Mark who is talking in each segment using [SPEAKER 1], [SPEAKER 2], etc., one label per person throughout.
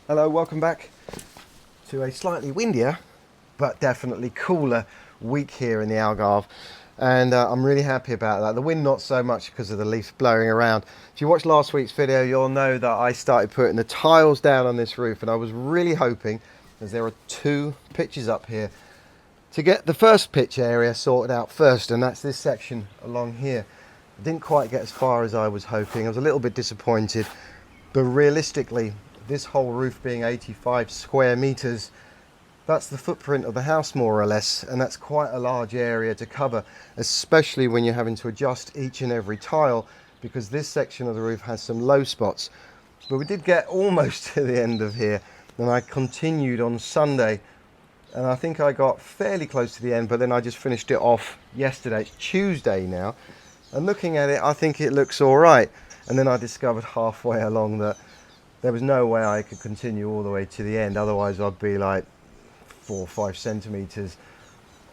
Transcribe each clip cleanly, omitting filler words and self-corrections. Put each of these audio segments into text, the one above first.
[SPEAKER 1] Hello, welcome back to a slightly windier but definitely cooler week here in the Algarve, and I'm really happy about that. The wind not so much because of the leaves blowing around. If you watched last week's video, you'll know that I started putting the tiles down on this roof, and I was really hoping, as there are two pitches up here, to get the first pitch area sorted out first, and that's this section along here. I didn't quite get as far as I was hoping. I was a little bit disappointed, but realistically, this whole roof being 85 square meters, that's the footprint of the house more or less, and that's quite a large area to cover, especially when you're having to adjust each and every tile, because this section of the roof has some low spots. But we did get almost to the end of here, and I continued on Sunday, and I think I got fairly close to the end, but then I just finished it off yesterday. It's Tuesday now, and looking at it, I think it looks all right. And then I discovered halfway along that there was no way I could continue all the way to the end, otherwise I'd be like 4 or 5 centimeters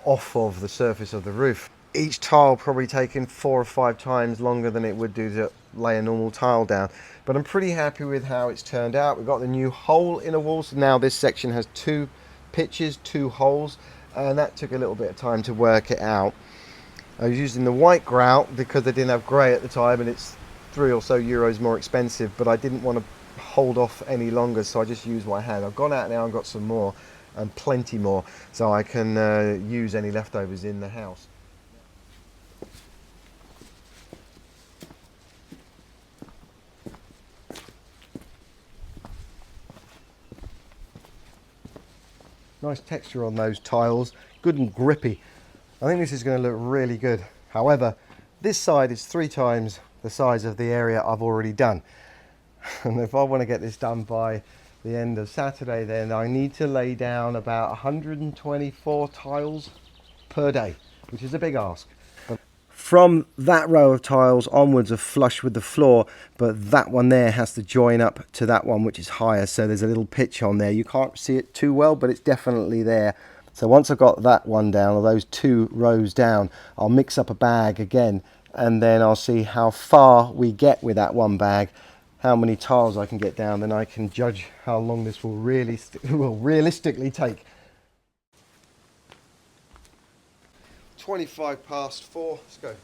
[SPEAKER 1] off of the surface of the roof. Each tile probably taking 4 or 5 times longer than it would do to lay a normal tile down. But I'm pretty happy with how it's turned out. We've got the new hole in the wall, so now this section has 2 pitches, 2 holes, and that took a little bit of time to work it out. I was using the white grout because they didn't have grey at the time, and it's €3 or so more expensive, but I didn't want to hold off any longer, so I just used what I had. I've gone out now and got some more, and plenty more, so I can use any leftovers in the house. Nice texture on those tiles, good and grippy. I think this is going to look really good. However, this side is 3 times the size of the area I've already done. And if I want to get this done by the end of Saturday, then I need to lay down about 124 tiles per day, which is a big ask. From that row of tiles onwards are flush with the floor, but that one there has to join up to that one which is higher, so there's a little pitch on there. You can't see it too well, but it's definitely there. So once I've got that one down, or those 2 rows down, I'll mix up a bag again, and then I'll see how far we get with that one bag, how many tiles I can get down, then I can judge how long this will realistically take. 25 past 4, let's go.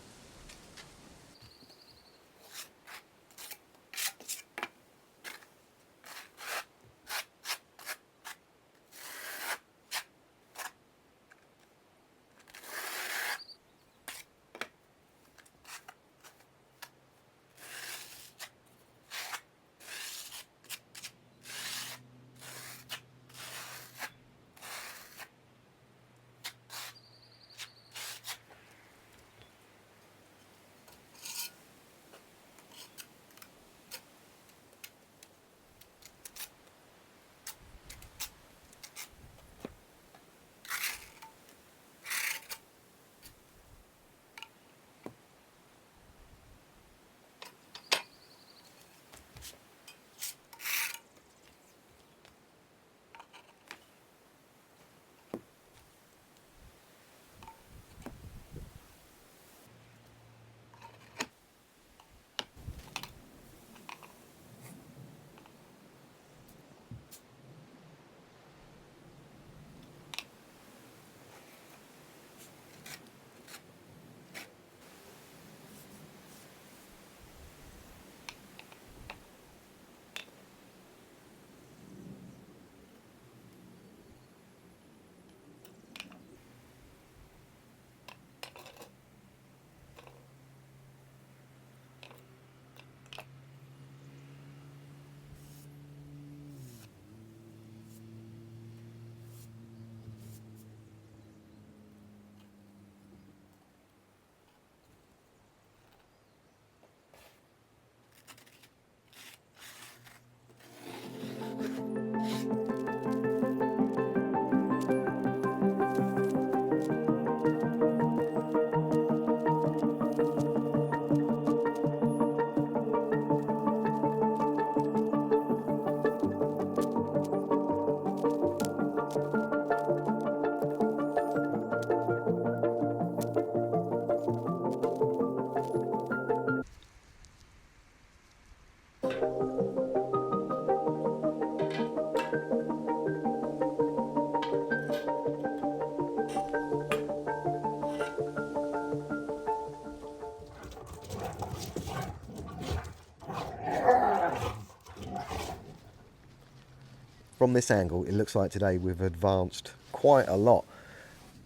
[SPEAKER 1] from this angle, it looks like today we've advanced quite a lot.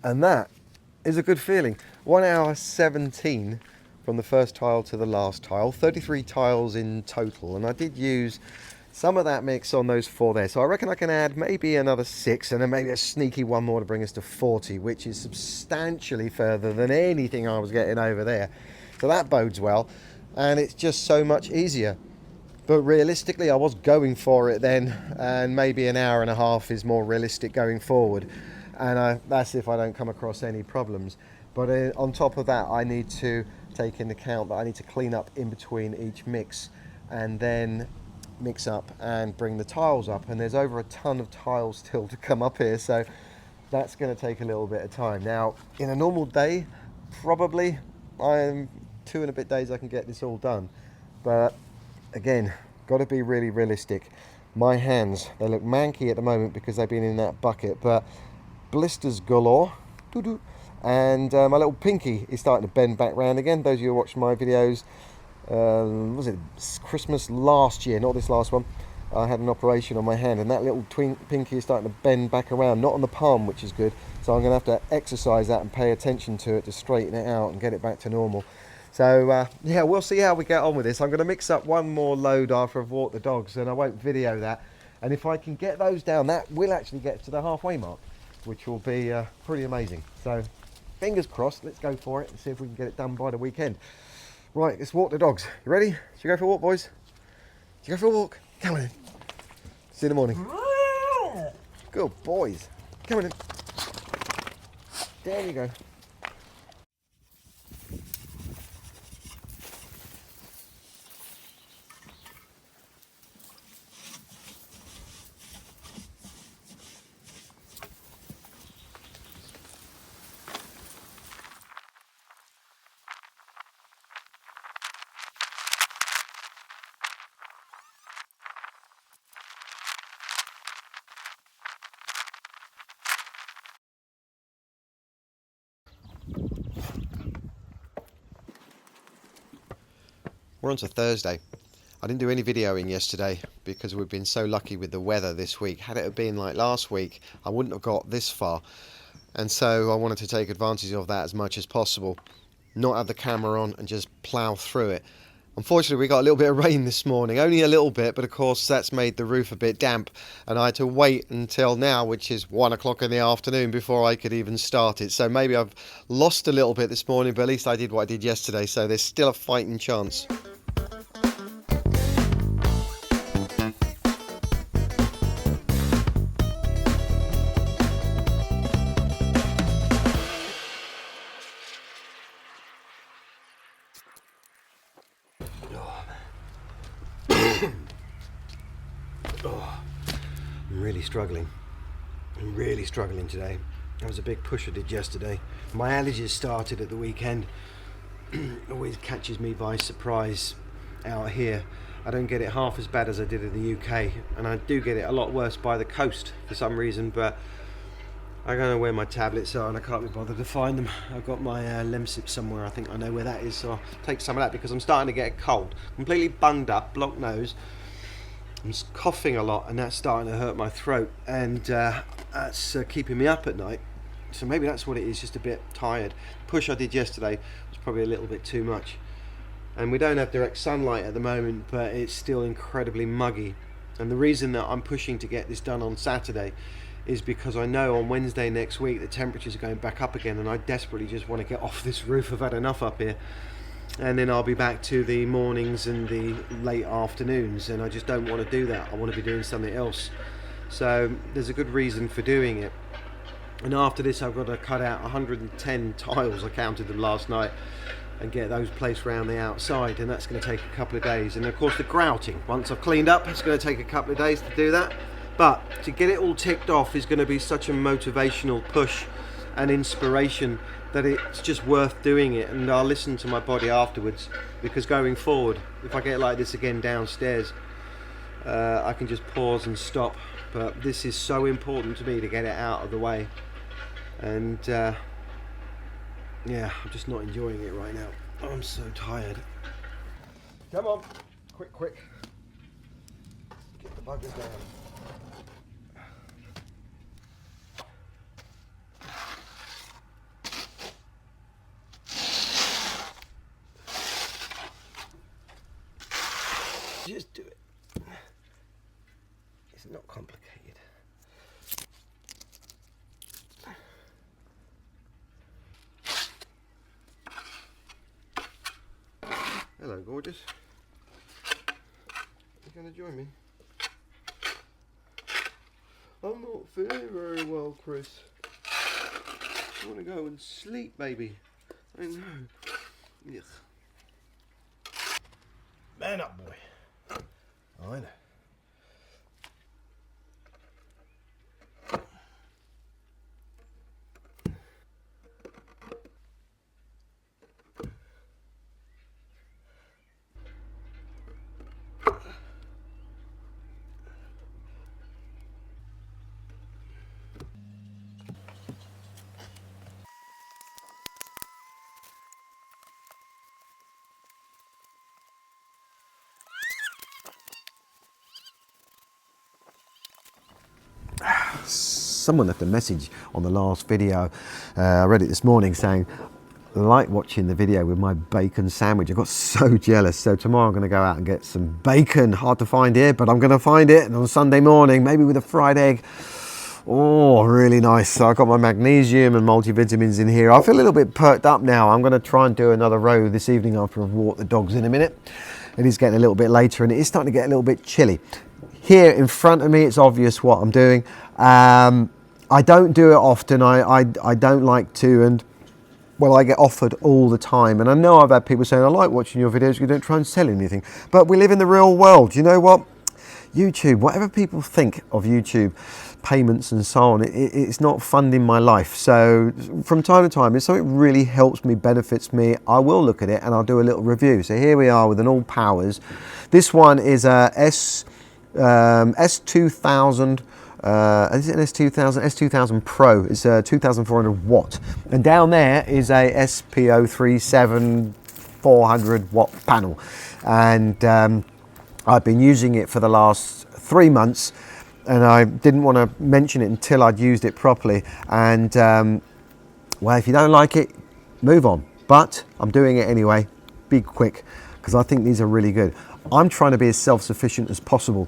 [SPEAKER 1] And that is a good feeling. 1 hour 17 from the first tile to the last tile, 33 tiles in total. And I did use some of that mix on those 4 there. So I reckon I can add maybe another 6 and then maybe a sneaky one more to bring us to 40, which is substantially further than anything I was getting over there. So that bodes well. And it's just so much easier. But realistically, I was going for it then, and maybe an hour and a half is more realistic going forward. And that's if I don't come across any problems. But on top of that, I need to take into account that I need to clean up in between each mix and then mix up and bring the tiles up. And there's over a ton of tiles still to come up here, so that's going to take a little bit of time. Now, in a normal day, probably 2 and a bit days I can get this all done. But again, got to be really realistic. My hands, they look manky at the moment because they've been in that bucket, but blisters galore. And my little pinky is starting to bend back round again. Those of you who watched my videos, was it Christmas last year, not this last one, I had an operation on my hand, and that little pinky is starting to bend back around, not on the palm, which is good. So I'm going to have to exercise that and pay attention to it to straighten it out and get it back to normal. So yeah, we'll see how we get on with this. I'm going to mix up one more load after I've walked the dogs, and I won't video that. And if I can get those down, that will actually get to the halfway mark, which will be pretty amazing. So fingers crossed, let's go for it and see if we can get it done by the weekend. Right, let's walk the dogs. You ready? Should we go for a walk, boys? Should we go for a walk? Come on in. See you in the morning. Good boys. Come on in. There you go. We're on to Thursday. I didn't do any videoing yesterday because we've been so lucky with the weather this week. Had it been like last week, I wouldn't have got this far. And so I wanted to take advantage of that as much as possible. Not have the camera on and just plough through it. Unfortunately, we got a little bit of rain this morning, only a little bit, but of course that's made the roof a bit damp, and I had to wait until now, which is 1 o'clock in the afternoon, before I could even start it. So maybe I've lost a little bit this morning, but at least I did what I did yesterday, so there's still a fighting chance. I'm really struggling today. That was a big push I did yesterday. My allergies started at the weekend. Always catches me by surprise out here. I don't get it half as bad as I did in the UK, and I do get it a lot worse by the coast for some reason, but I don't know where my tablets are and I can't be bothered to find them. I've got my Lemsip somewhere. I think I know where that is, so I'll take some of that because I'm starting to get a cold. Completely bunged up, blocked nose. I'm coughing a lot, and that's starting to hurt my throat, and that's keeping me up at night. So maybe that's what it is, just a bit tired. The push I did yesterday was probably a little bit too much. And we don't have direct sunlight at the moment, but it's still incredibly muggy. And the reason that I'm pushing to get this done on Saturday is because I know on Wednesday next week the temperatures are going back up again, and I desperately just want to get off this roof. I've had enough up here. And then I'll be back to the mornings and the late afternoons, and I just don't want to do that. I want to be doing something else. So there's a good reason for doing it. And after this I've got to cut out 110 tiles, I counted them last night, and get those placed around the outside, and that's going to take a couple of days. And of course the grouting, once I've cleaned up, it's going to take a couple of days to do that. But to get it all ticked off is going to be such a motivational push and inspiration that it's just worth doing it, and I'll listen to my body afterwards, because going forward, if I get like this again downstairs, I can just pause and stop. But this is so important to me to get it out of the way, and yeah, I'm just not enjoying it right now. I'm so tired. Come on, quick, get the buggers down. just do it. It's not complicated. Hello, gorgeous. You gonna join me? I'm not feeling very well, Chris. I want to go and sleep, baby. I know. Ugh. Man up, boy. I know. Someone left a message on the last video. I read it this morning saying, I like watching the video with my bacon sandwich. I got so jealous. So tomorrow I'm going to go out and get some bacon. Hard to find here, but I'm going to find it. And on Sunday morning, maybe with a fried egg. Oh, really nice. So I got my magnesium and multivitamins in here. I feel a little bit perked up now. I'm going to try and do another row this evening after I've walked the dogs in a minute. It is getting a little bit later and it is starting to get a little bit chilly. Here in front of me, it's obvious what I'm doing. I don't do it often. I don't like to, and well, I get offered all the time. And I know I've had people saying, I like watching your videos, you don't try and sell anything. But we live in the real world. You know what? YouTube, whatever people think of YouTube, payments and so on, it's not funding my life. So from time to time, if something really helps me, benefits me, I will look at it and I'll do a little review. So here we are with an all powers. This one is a S2000. Is it an S2000? S2000 Pro. It's a 2400 watt. And down there is a SPO37 400 watt panel. And I've been using it for the last 3 months and I didn't want to mention it until I'd used it properly. And well, if you don't like it, move on. But I'm doing it anyway. Be quick, because I think these are really good. I'm trying to be as self-sufficient as possible.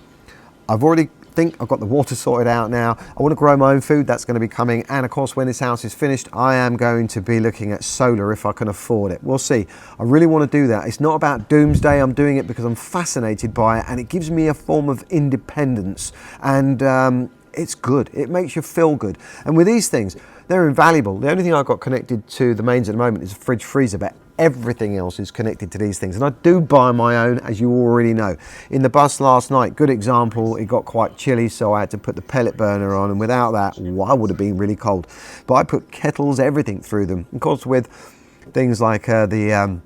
[SPEAKER 1] I've already think I've got the water sorted out now. I want to grow my own food. That's going to be coming. And of course, when this house is finished, I am going to be looking at solar if I can afford it. We'll see. I really want to do that. It's not about doomsday. I'm doing it because I'm fascinated by it and it gives me a form of independence. And it's good. It makes you feel good. And with these things, they're invaluable. The only thing I've got connected to the mains at the moment is a fridge freezer, but everything else is connected to these things. And I do buy my own, as you already know. In the bus last night, good example, it got quite chilly, so I had to put the pellet burner on, and without that, I would have been really cold. But I put kettles, everything through them. Of course, with things like the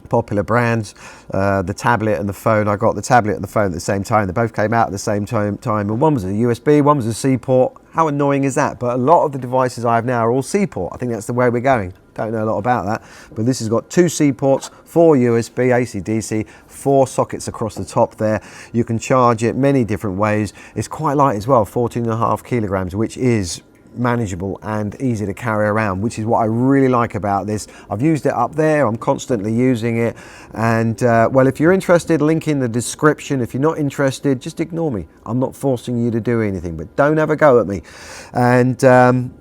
[SPEAKER 1] popular brands, the tablet and the phone. I got the tablet and the phone at the same time. They both came out at the same time, and one was a USB, one was a C port. How annoying is that? But a lot of the devices I have now are all C port. I think that's the way we're going. Don't know a lot about that, but this has got 2 C ports, 4 USB, AC, DC, 4 sockets across the top there. You can charge it many different ways. It's quite light as well, 14.5 kilograms, which is manageable and easy to carry around, which is what I really like about this. I've used it up there, I'm constantly using it, and well, if you're interested, link in the description. If you're not interested, just ignore me. I'm not forcing you to do anything, but don't have a go at me. And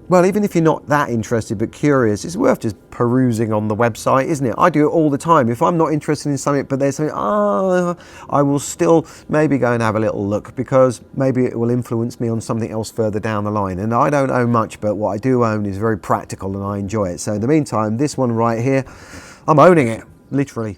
[SPEAKER 1] well, even if you're not that interested but curious, it's worth just perusing on the website, isn't it? I do it all the time. If I'm not interested in something but there's something, I will still maybe go and have a little look, because maybe it will influence me on something else further down the line. And I don't own much, but what I do own is very practical and I enjoy it. So in the meantime, this one right here, I'm owning it, literally.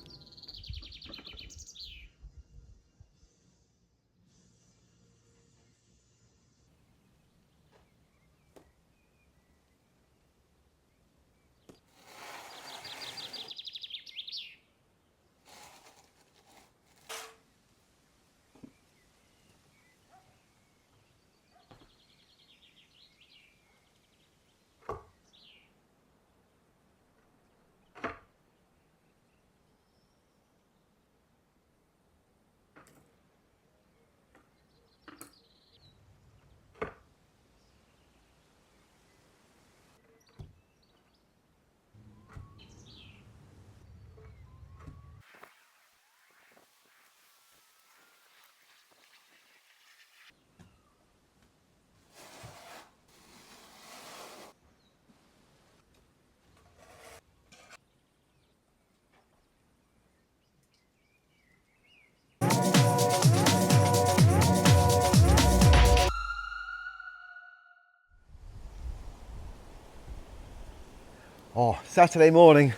[SPEAKER 1] Oh, Saturday morning.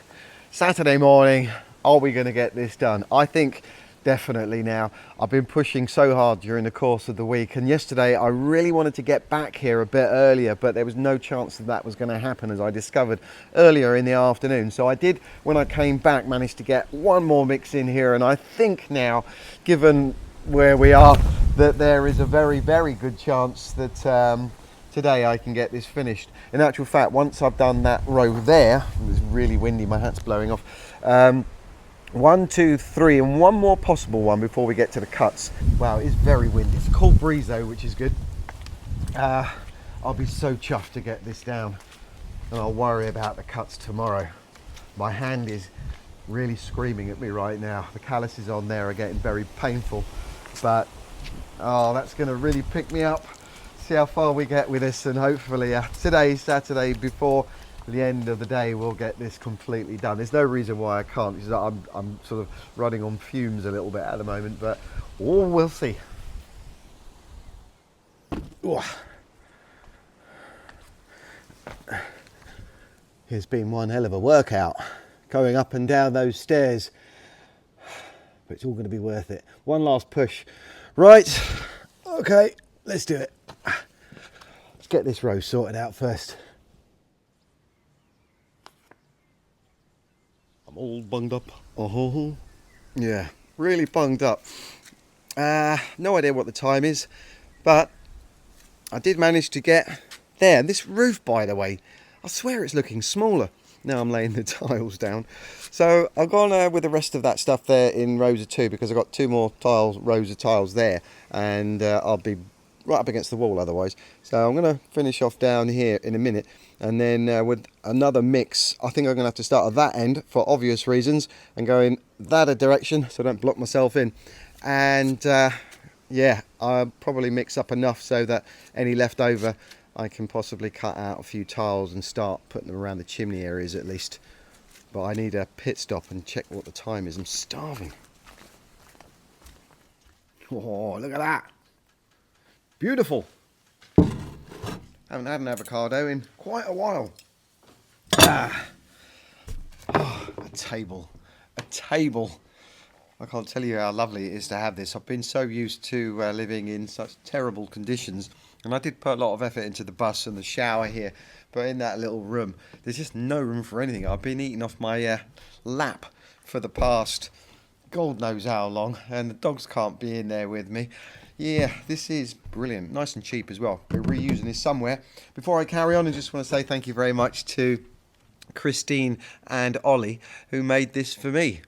[SPEAKER 1] Are we going to get this done? I think definitely now. I've been pushing so hard during the course of the week, and yesterday I really wanted to get back here a bit earlier, but there was no chance that was going to happen, as I discovered earlier in the afternoon. So I did, when I came back, manage to get one more mix in here, and I think now, given where we are, that there is a very, very good chance that today I can get this finished. In actual fact, once I've done that row there, it was really windy, my hat's blowing off. 1, 2, 3, and one more possible one before we get to the cuts. Wow, it's very windy. It's a cool breeze though, which is good. I'll be so chuffed to get this down, and I'll worry about the cuts tomorrow. My hand is really screaming at me right now. The calluses on there are getting very painful, but oh, that's going to really pick me up. See how far we get with this, and hopefully today, Saturday, before the end of the day, we'll get this completely done. There's no reason why I can't, because I'm sort of running on fumes a little bit at the moment, but we'll see. Ooh. It's been one hell of a workout going up and down those stairs, but it's all going to be worth it. One last push. Right, okay, let's do it. Let's get this row sorted out first. I'm all bunged up. Yeah, really bunged up. No idea what the time is, but I did manage to get there. And this roof, by the way, I swear it's looking smaller. Now I'm laying the tiles down. So I've gone with the rest of that stuff there in rows of 2, because I've got 2 more rows of tiles there, and I'll be right up against the wall otherwise. So I'm going to finish off down here in a minute, and then with another mix, I think I'm going to have to start at that end for obvious reasons and go in that direction so I don't block myself in. And yeah, I'll probably mix up enough so that any left over I can possibly cut out a few tiles and start putting them around the chimney areas at least. But I need a pit stop and check what the time is. I'm starving. Oh, look at that. Beautiful. Haven't had an avocado in quite a while. Oh, a table. A table. I can't tell you how lovely it is to have this. I've been so used to living in such terrible conditions, and I did put a lot of effort into the bus and the shower here, but in that little room, there's just no room for anything. I've been eating off my lap for the past God knows how long, and the dogs can't be in there with me. Yeah, this is brilliant. Nice and cheap as well. We're reusing this somewhere. Before I carry on, I just want to say thank you very much to Christine and Ollie, who made this for me,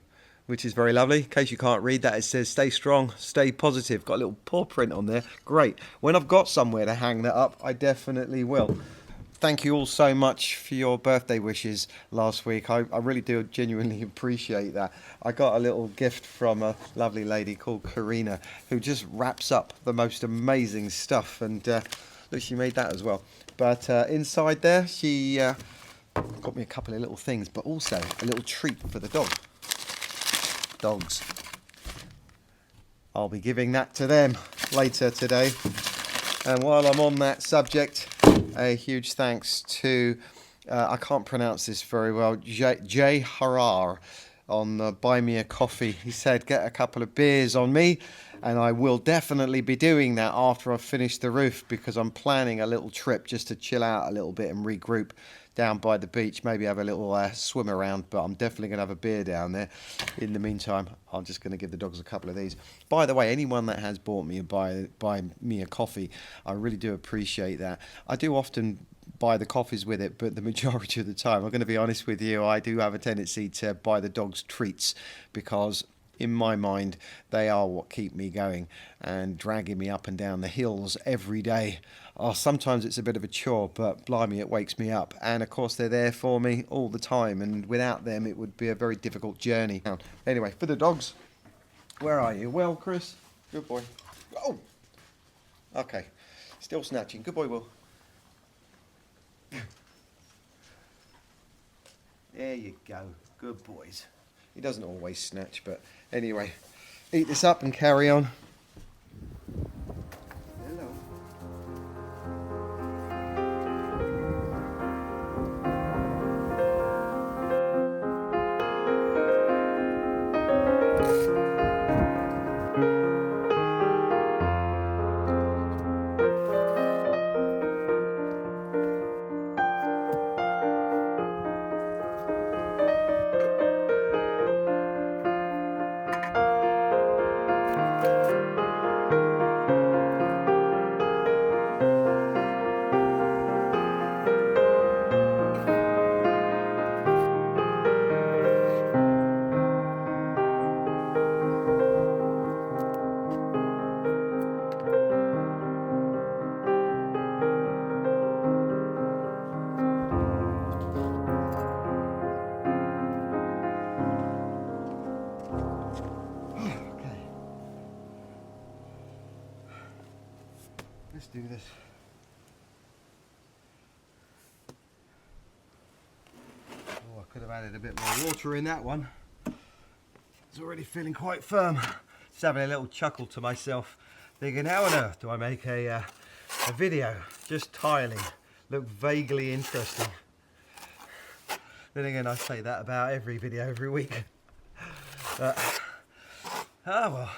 [SPEAKER 1] which is very lovely. In case you can't read that, it says stay strong, stay positive. Got a little paw print on there. Great. When I've got somewhere to hang that up, I definitely will. Thank you all so much for your birthday wishes last week. I really do genuinely appreciate that. I got a little gift from a lovely lady called Karina, who just wraps up the most amazing stuff, and look, she made that as well. But inside there, she got me a couple of little things, but also a little treat for the dogs. I'll be giving that to them later today. And while I'm on that subject, a huge thanks to, I can't pronounce this very well, Jay Harar on Buy Me a Coffee. He said, get a couple of beers on me, and I will definitely be doing that after I've finished the roof, because I'm planning a little trip just to chill out a little bit and regroup down by the beach, maybe have a little swim around, but I'm definitely going to have a beer down there. In the meantime, I'm just going to give the dogs a couple of these. By the way, anyone that has bought me buy me a coffee, I really do appreciate that. I do often buy the coffees with it, but the majority of the time, I'm going to be honest with you, I do have a tendency to buy the dogs treats, because in my mind, they are what keep me going and dragging me up and down the hills every day. Oh, sometimes it's a bit of a chore, but blimey, it wakes me up. And of course, they're there for me all the time, and without them, it would be a very difficult journey. Anyway, for the dogs, where are you? Well, Chris, good boy. Oh, okay, still snatching. Good boy, Will. There you go. Good boys. He doesn't always snatch, but anyway, eat this up and carry on. Hello. do this. Oh, I could have added a bit more water in that one. It's already feeling quite firm. Just having a little chuckle to myself, thinking, how on earth do I make a video just tiling look vaguely interesting? Then again, I say that about every video every week. Oh well.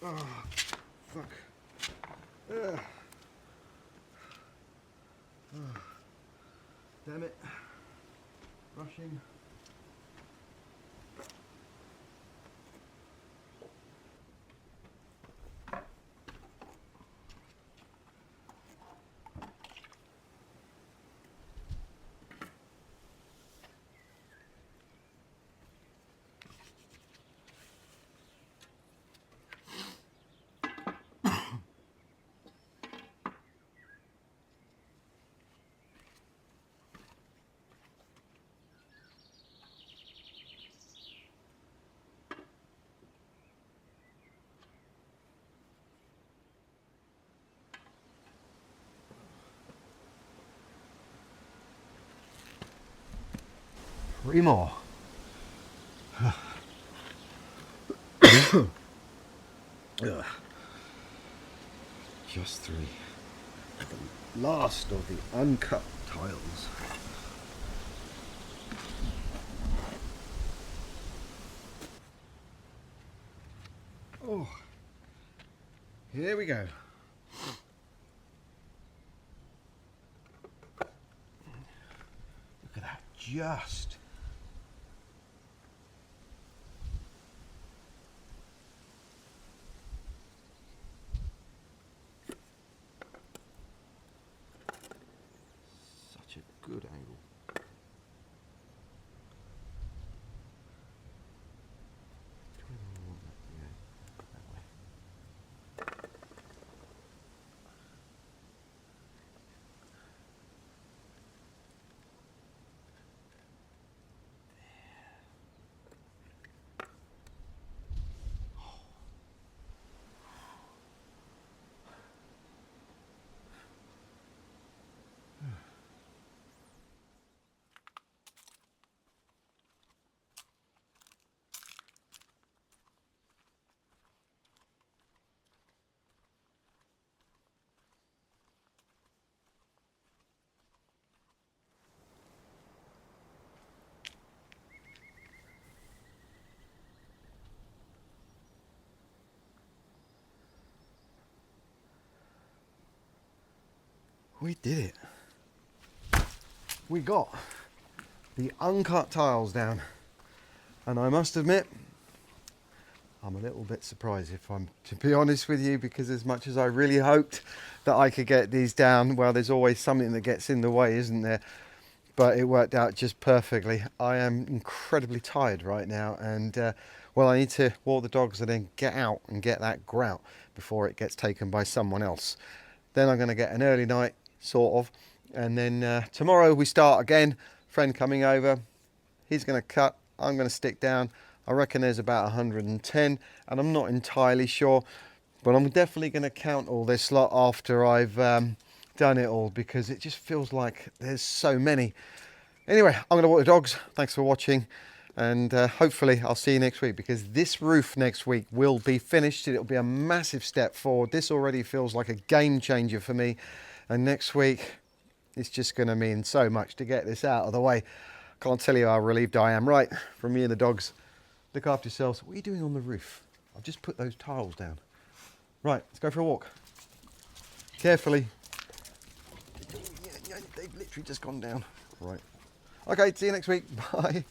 [SPEAKER 1] Oh, fuck. Oh, damn it. Rushing. Three more. Just three. The last of the uncut tiles. Oh, here we go. Look at that, just. Such a good angle. We did it. We got the uncut tiles down. And I must admit, I'm a little bit surprised, if I'm to be honest with you, because as much as I really hoped that I could get these down, well, there's always something that gets in the way, isn't there? But it worked out just perfectly. I am incredibly tired right now, and well, I need to walk the dogs and then get out and get that grout before it gets taken by someone else. Then I'm going to get an early night, sort of, and then tomorrow we start again. Friend coming over, he's going to cut, I'm going to stick down. I reckon there's about 110, and I'm not entirely sure, but I'm definitely going to count all this lot after I've done it all, because it just feels like there's so many. Anyway, I'm going to walk the dogs. Thanks for watching, and hopefully I'll see you next week, because this roof next week will be finished. It'll be a massive step forward. This already feels like a game changer for me, and next week it's just going to mean so much to get this out of the way. Can't tell you how relieved I am. Right, from me and the dogs, look after yourselves. What are you doing on the roof? I've just put those tiles down. Right, let's go for a walk. Carefully. They've literally just gone down. Right. Okay, see you next week. Bye.